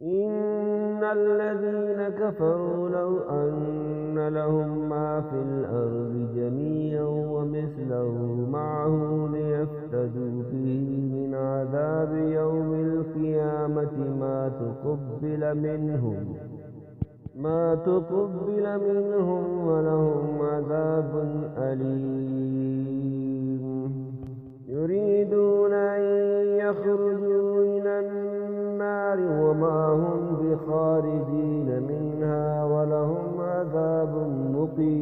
إن الذين كفروا لو أن لهم ما في الأرض جميعا ومثله معه ليفتدوا به من عذاب يوم القيامة ما تقبل منهم ولهم عذاب أليم. يريدون أن يخرجوا من النار وما هم بخارجين منها ولهم عذاب مقيم.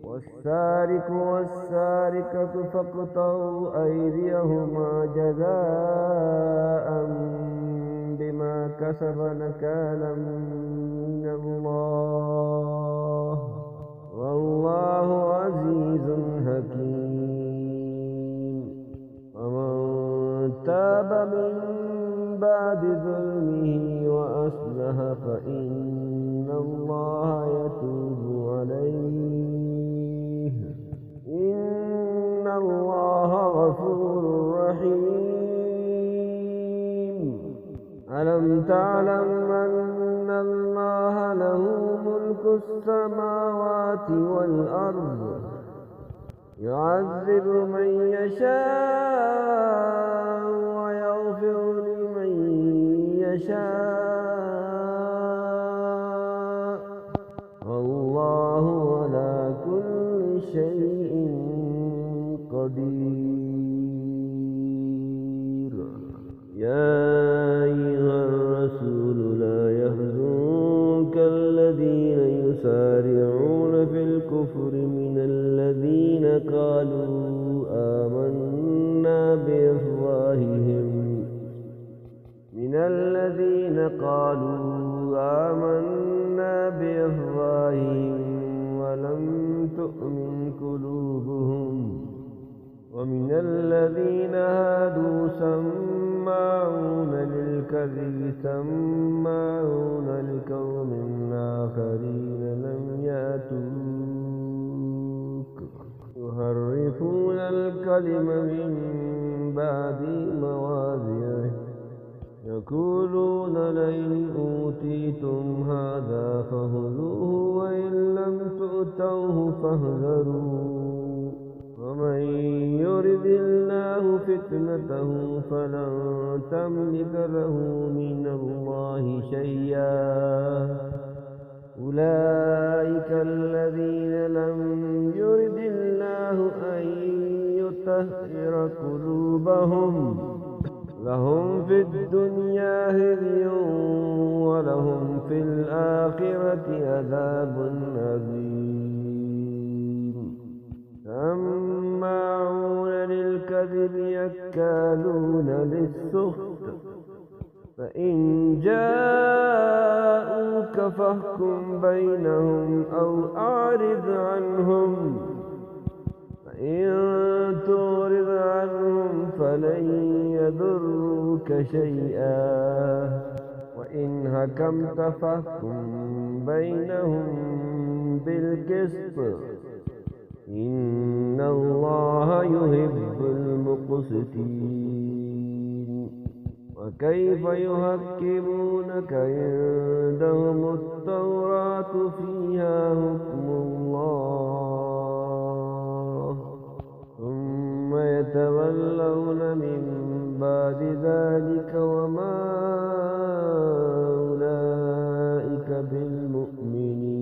والسارق والسارقة فاقطعوا أيديهما جزاء بما كسب نكالا من الله والله عزيز حكيم. ومن تاب من بعد ظلمه وأصلح فإن الله يتوب عليه إن الله غفور رحيم. ألم تعلم أن الله له ملك السماوات والأرض يعذب من يشاء ويغفر لمن يشاء والله على كل شيء قدير. يا أيها الرسول لا يحزنك الذين يسارعون في الكفر من الذين قالوا آمنا بأفواههم ولم تؤمن قلوبهم ومن الذين هادوا سماعون للكذب سماعون لقوم آخرين لم يأتوك يحرفون الكلم من بعد مواضعه يقولون لئن أوتيتم هذا فخذوه وإن لم تؤتوه فاحذروا ومن يرد الله فتنته فلن تملك له من الله شيئا. أولئك الذين لم يرد الله أن يطهر قلوبهم لهم في الدنيا خزي ولهم في الآخرة عذاب عظيم. سماعون للكذب يكالون للسخط فإن جاءوك فاحكم بينهم أو أعرض عنهم فإن تعرض عنهم فلن يضروك شيئا وإن حكمت فاحكم بينهم بالقسط إن الله يحب المقسطين. وكيف يحكمونك عندهم التوراة فيها حكم الله ثم يتولون من بعد ذلك وما أولئك بالمؤمنين.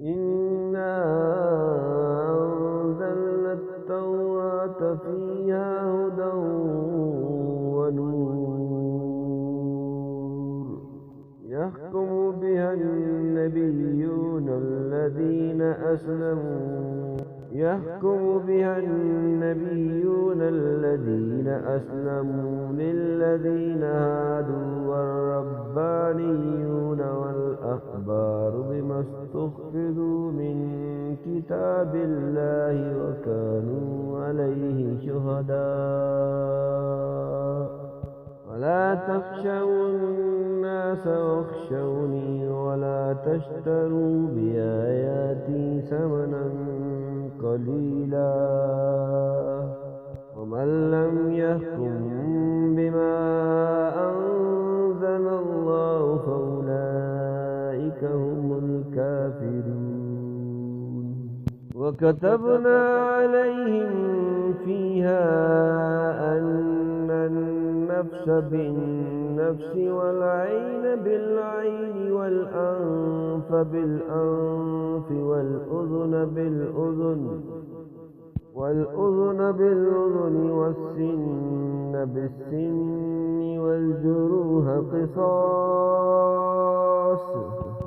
إنا أنزلنا التوراة فيها هدى ونور يحكم بها النبيون الذين أسلموا للذين هادوا والربانيون والأحبار بما استحفظوا من كتاب الله وكانوا عليه شهداء. ولا تخشوا الناس واخشوني ولا تشتروا بآياتي ثمنا قليلا ومن لم يحكم بما أنزل الله فأولئك هم الكافرون. وكتبنا عليهم فيها أن النفس بالنفس والعين بالعين والأنف بالأنف والأذن بالأذن والسن بالسن والجروح قصاص،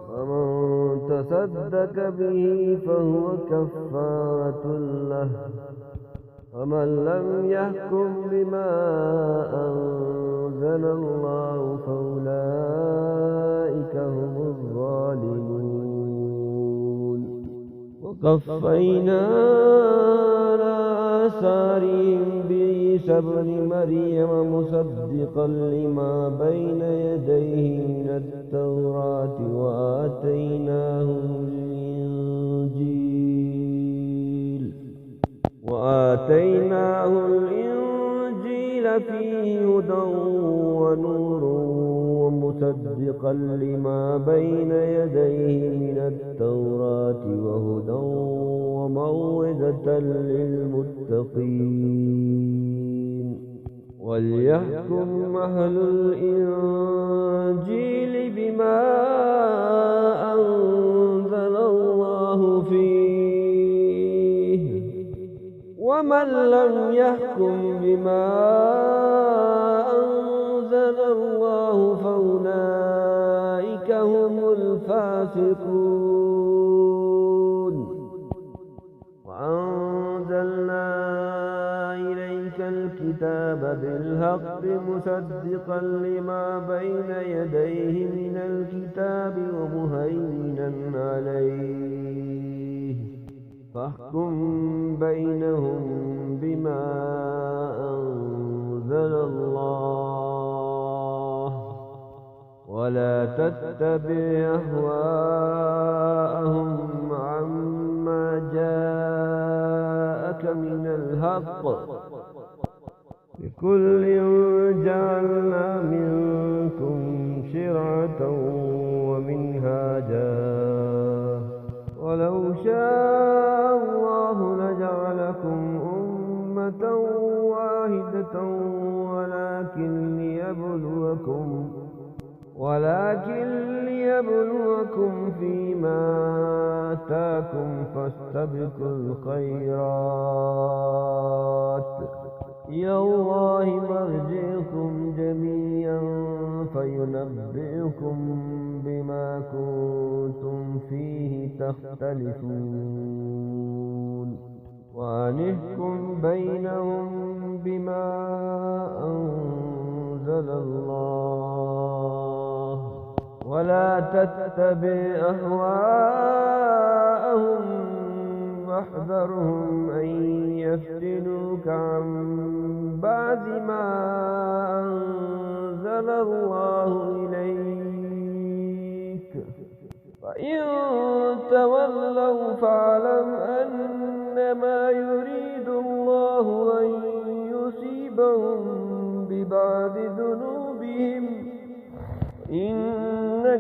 فمن تصدق به فهو كفارة له، ومن لم يحكم بما أنزل الله فأولئك هم الظالمون. وقفينا على آثارهم بعيسى ابن مريم مصدقا لما بين يديه من التوراة وآتيناه الإنجيل فيه هدى ونور ومصدقا لما بين يديه من التوراة وهدى وموعظة للمتقين. وليحكم أهل الإنجيل بما أنزل الله فيه، ومن لم يحكم بما أنزل الله فأولئك هم الفاسقون. وأنزلنا إليك الكتاب بالحق مصدقا لما بين يديه من الكتاب ومهيمنا عليه، فاحكم بينهم بما أنزل الله، ولا تتبع أهواءهم عما جاءك من الحق، لكل جعلنا منكم شرعة ومنهاجا، ولو شاء الله لجعلكم أمة واحدة ولكن ليبلوكم فيما آتاكم، فاستبقوا الخيرات إلى الله مرجعكم جميعا فينبئكم بما كنتم فيه تختلفون. وأنحكم بينهم بما أنزل الله، ولا تتبع أهواءهم واحذرهم أن يفتنوك عن بعد ما أنزل الله إليك، فإن تولوا فاعلم أنما يريد الله أن يصيبهم ببعض ذنوبهم، إن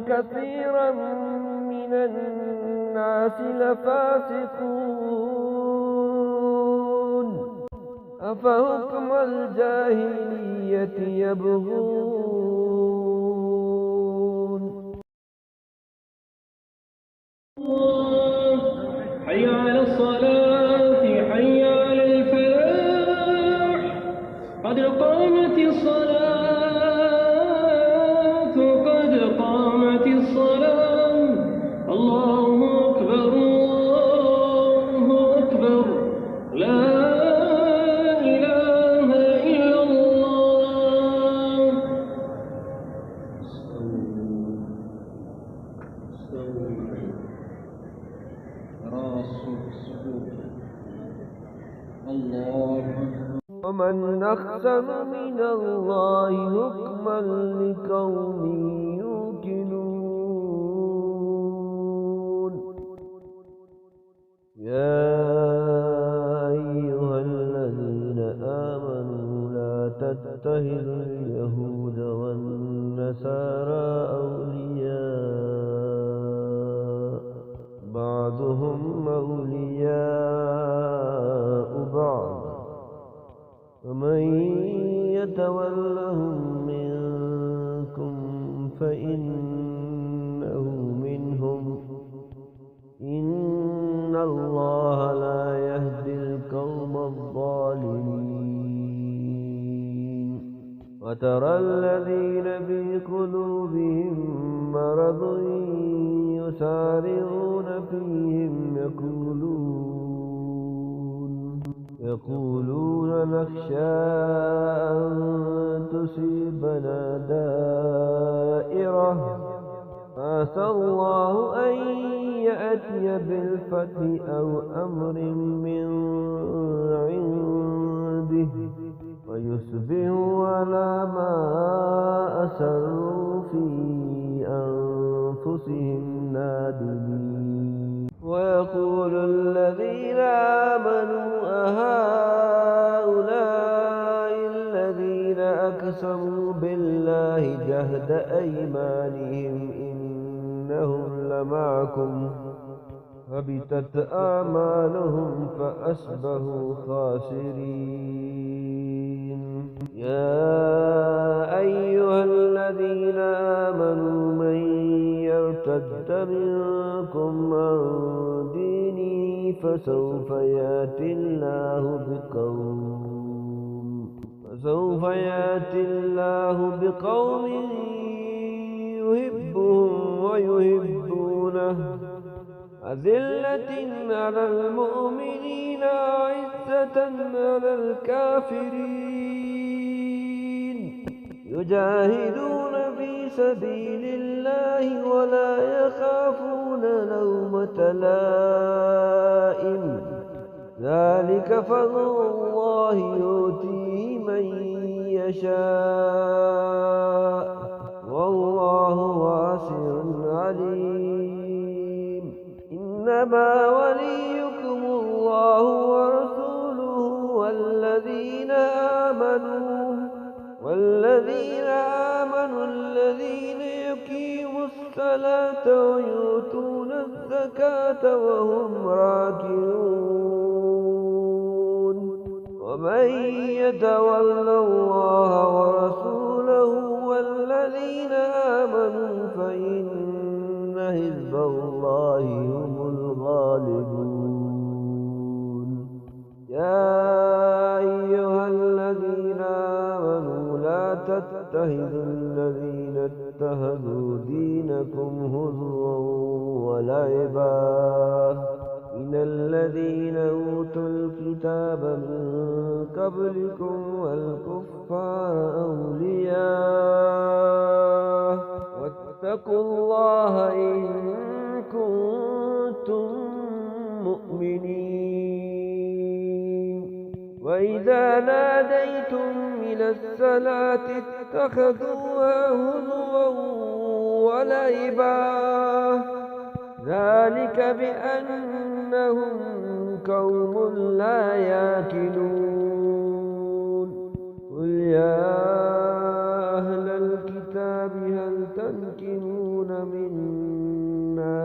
كثيرا من الناس لفاسقون. أفحكم الجاهلية يبغون. حي على الصلاة حي على الفلاح، قد قامت الصلاة قد قامت الصلاة، الله أكبر الله أكبر، لا إله إلا الله. ومن أحسن من الله حكما لقوم يوقنون. يا أيها الذين آمنوا تتخذوا اليهود والنصارى أولياء بعضهم أولياء بعض ومن يتولهم منكم فإنه منهم إن الله لا يهدي القوم الظالمين وترى الذين في قلوبهم مرض يسارعون فيهم يقولون نخشى أن تصيبنا دائرة عسى الله أن يأتي بالفتح أو أمر من عنده ويصبحوا على ما أسروا في أنفسهم نادمين ويقول الذين آمنوا أهؤلاء الذين أقسموا بالله جهد أيمانهم إنهم لمعكم هبطت أعمالهم فأصبحوا خاسرين يا أيها الذين آمنوا من يرتد منكم عن دينه فسوف يأتي الله بقوم يحبهم ويحبونه أذلة على المؤمنين أعزة على الكافرين يجاهدون في سبيل الله ولا يخافون لومة لائم ذلك فضل الله يؤتيه من يشاء والله واسع عليم إنما وليكم الله ورسوله والذين آمنوا الذين يقيموا الصلاة ويؤتون الزكاة وهم راكعون ومن يتول الله ورسوله والذين آمنوا فإن حزب الله هم الغالبون يا أيها الذين آمنوا لا تتخذوا الذين اتخذوا دينكم هزوا ولعبا من الذين أوتوا الكتاب من قبلكم والكفار أولياء واتقوا الله إن كنتم مؤمنين وإذا ناديتم إلى الصلاة اتخذوها هزوا ولعبا ذلك بأنهم قوم لا يعقلون قل يا أهل الكتاب هل تنكرون منا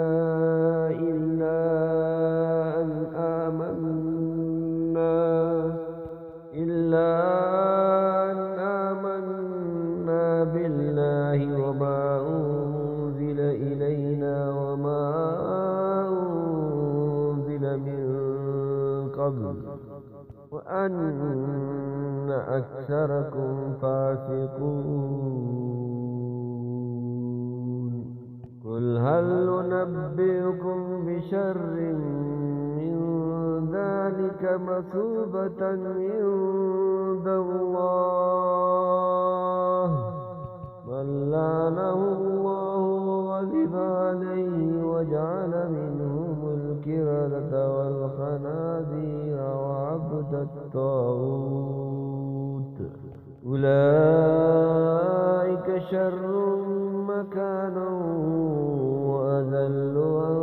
إلا أن آمنا بالله وما أنزل إلينا وما أنزل من قبل وأن أكثركم فاسقون قل هل ننبئكم بشر من ذلك مثوبة عند الله من لعنه الله وغضب عليه وجعل منهم الكردة والخنازير وعبد الطاغوت أولئك شر مكانا وأذل عن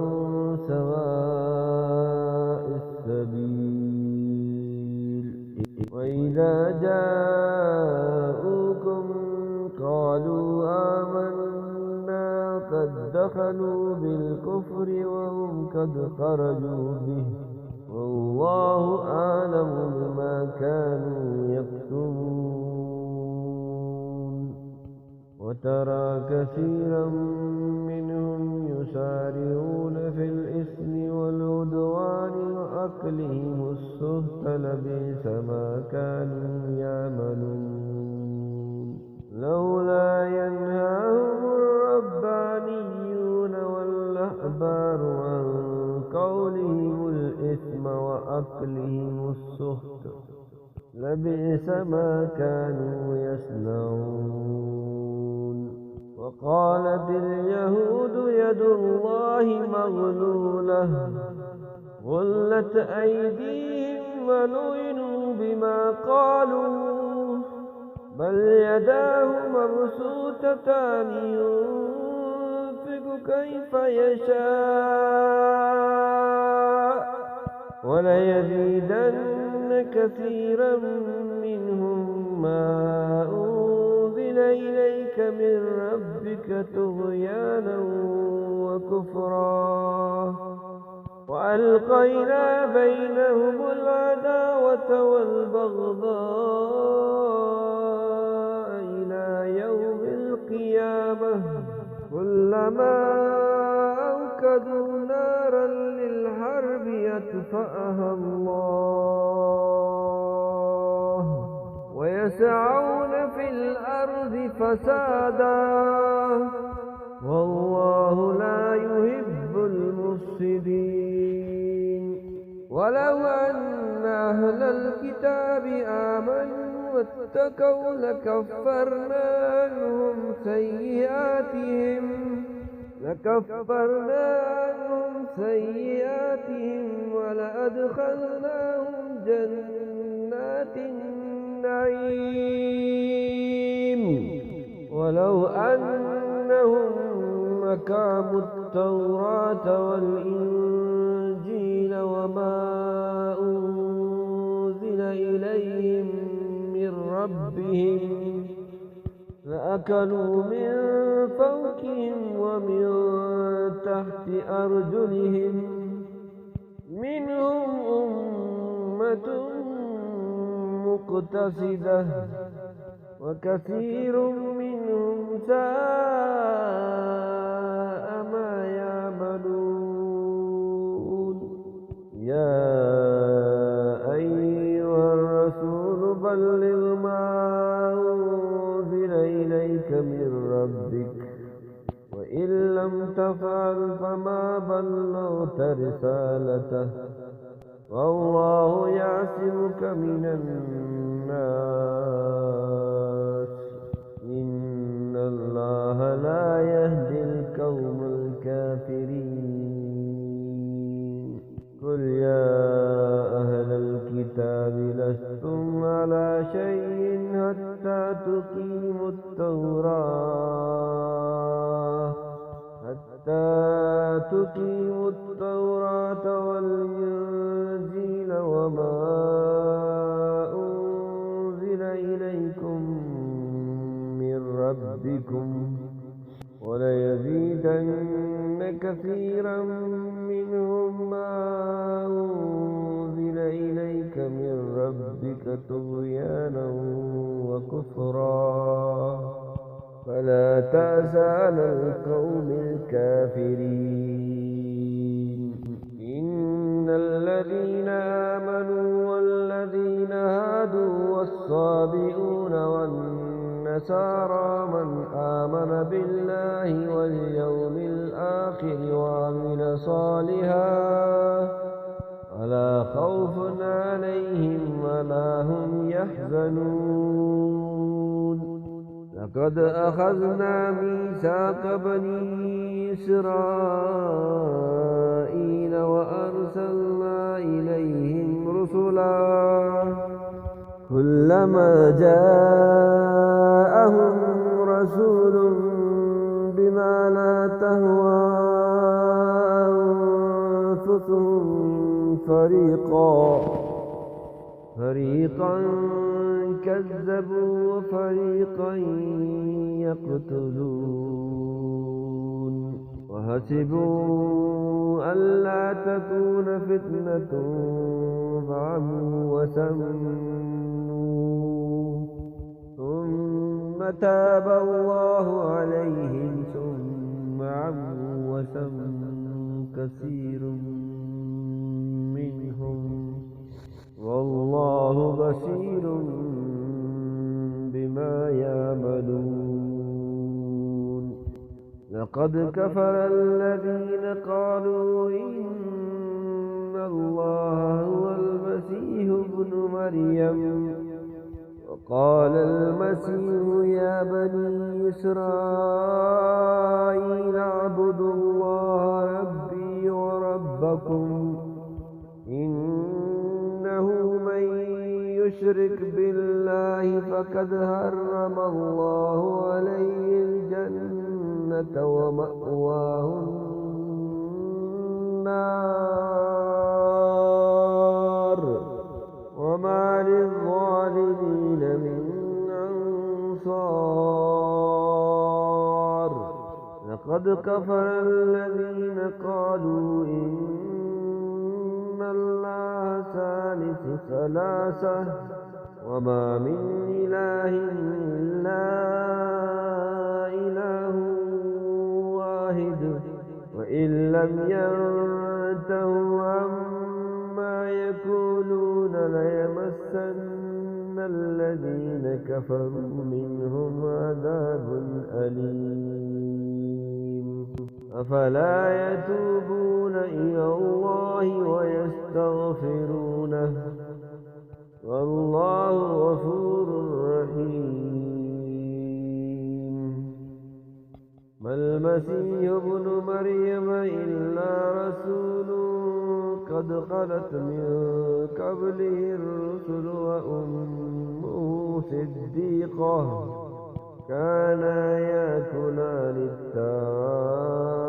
سواء السبيل وإذا جاءوا دخلوا بالكفر وهم قد خرجوا به والله أعلم بما كانوا يكتمون وترى كثيرا منهم يسارعون في الإثم والعدوان وأكلهم السحت لبئس ما كانوا يعملون لولا ينهاهم الربانيون والأحبار عن قولهم الإثم وأكلهم السحت لبئس ما كانوا يصنعون وقالت اليهود يد الله مغلولة غلت أيديهم ولعنوا بما قالوا بل يداه مبسوطتان ينفق كيف يشاء وليزيدن كثيرا منهم ما أنزل إليك من ربك طغيانا وكفرا وألقينا بينهم العداوة والبغضاء إلى يوم القيامة كلما أوقدوا نارا للحرب يطفأها الله ويسعون في الأرض فسادا والله لا يحب المفسدين ولو أن أهل الكتاب آمنوا واتقوا لكفرنا عنهم سيئاتهم ولأدخلناهم جنات النعيم ولو أنهم أقاموا التوراة والإنجيل وما أنزل إليهم من ربهم لأكلوا من فوقهم ومن تحت أرجلهم منهم أمة مقتصدة وكثير منهم ساء ما يعملون يا أيها الرسول بلغ ما أنزل إليك من ربك وإن لم تفعل فما بلغت رسالته والله يعصمك من الناس إن الله لا يهدي القوم الكافرين قل يا أهل الكتاب لستم على شيء حتى تقيموا التوراة والإنجيل وما أنزل إليكم من ربكم وليزيدن كثيرا منهم ما أنزل إليك من ربك طغيانا وكفرا فلا تأس على القوم الكافرين إن الذين آمنوا والذين هادوا والصابئون والنصارى من آمن بالله واليوم الآخر وعمل صالحا فلا خوف عليهم ولا هم يحزنون لقد أخذنا ميثاق بني إسرائيل وأرسلنا إليهم رسلا كلما جاءهم رسول بما لا تهوى أنفسهم فريقا كذبوا وفريقا يقتلون وحسبوا ألا تكون فتنة فعموا وسموا ثم تاب الله عليهم ثم عموا وسموا كثير منهم والله بصير بما يعملون لقد كفر الذين قالوا إن الله هو المسيح ابن مريم وقال المسيح يا بني إسرائيل اعبدوا الله ربي وربكم إنه من يشرك بالله فقد حرم الله عليه الجنة ومأواه النار وما للظالمين من أنصار لقد كفر الذين قالوا إن الله ثالث ثلاثة وما من إله إلا إله واحد وإن لم ينتهوا عما يقولون ليمسن الذين كفروا منهم عذاب أليم أفلا يتوبون إلى الله ويستغفرونه والله غفور رحيم ما المسيح ابن مريم إلا رسول قد خلت من قبله الرسل وأمه صديقة كانا يأكلان الطعام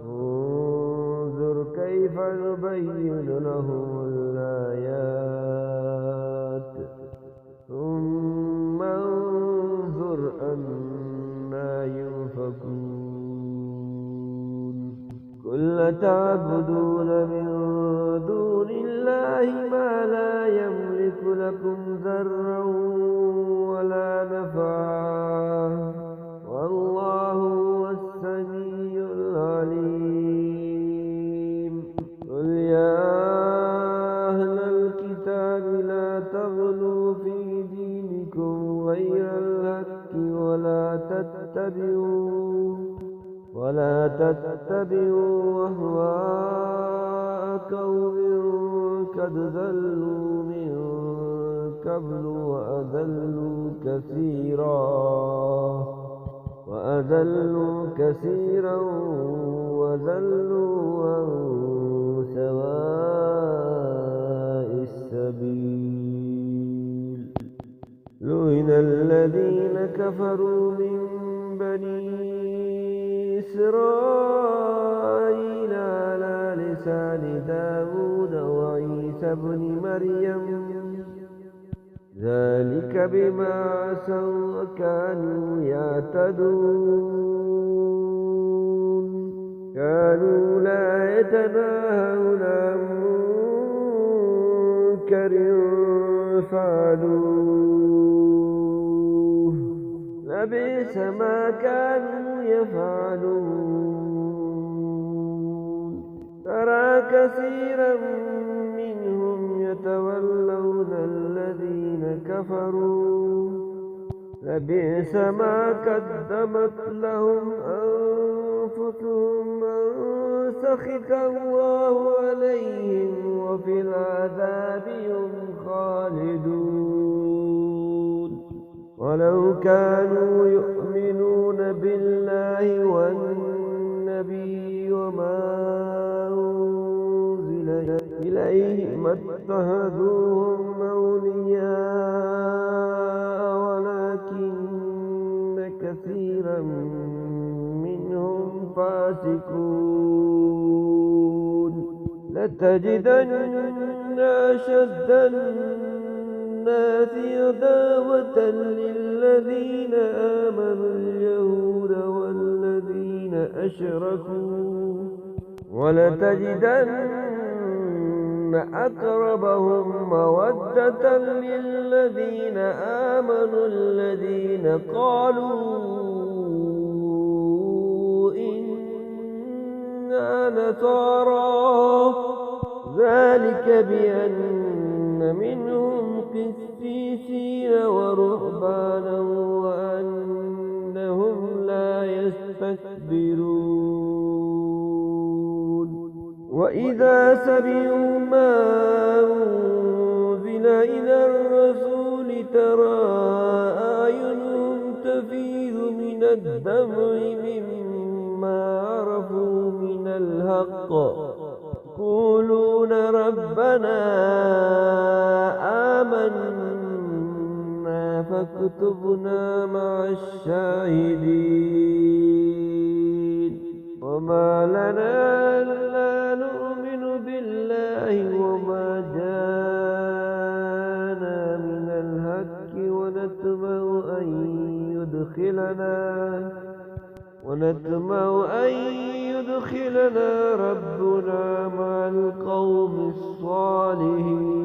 انظر كيف نبين لهم الآيات ثم انظر أنا يؤفكون قل تعبدون من دون الله ما لا يملك لكم ضرا ولا نفعا والله هو السميع العليم قل يا أهل الكتاب لا تغلوا في دينكم غير الحق ولا تتبعوا أهواء قوم قد ضلوا من قبل وأذلوا كثيرا وذلوا عن سواء السبيل لعن الذين كفروا من بني إسرائيل على لسان داود وعيسى بن مريم ذلك بما عصوا وكانوا يعتدون كانوا لا يتناهون عن منكر فعلوه لبئس ما كانوا يفعلون ترى كثيرا منهم يتولون الذين كفروا لبئس ما قدمت لهم أنفسهم أن سخط الله عليهم وفي العذاب هم خالدون ولو كانوا يؤمنون بالله والنبي وما أنزل إليه ما اتخذوهم أولياء ولكن كثيرا منهم فاسقون لتجدن أشد الناس عداوة للذين آمنوا اليهود والذين أشركوا ولتجدن أقربهم مودة للذين آمنوا الذين قالوا إنا نصارى ذلك بأن منهم قسيسين ورهبانا وأنهم لا يستكبرون وإذا سمعوا ما أنزل إلى الرسول ترى أعينهم تفيض من الدمع مما عرفوا من الحق يقولون ربنا آمنا فاكتبنا مع الشاهدين وما لنا ألا نؤمن بالله وما جاءنا من الحق ونطمع أن يدخلنا ربنا مع القوم الصالحين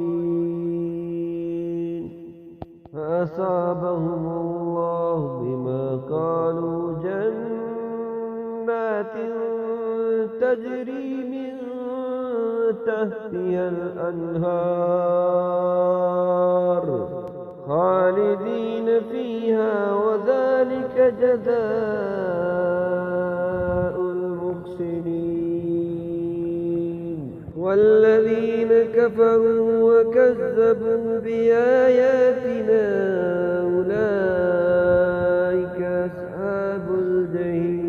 فأصابهم الله بما قالوا جنات تجري من تحتها الأنهار خالدين فيها وذلك جزاء المحسنين والذين كفروا وكذبوا بآياتنا أولئك أصحاب الجحيم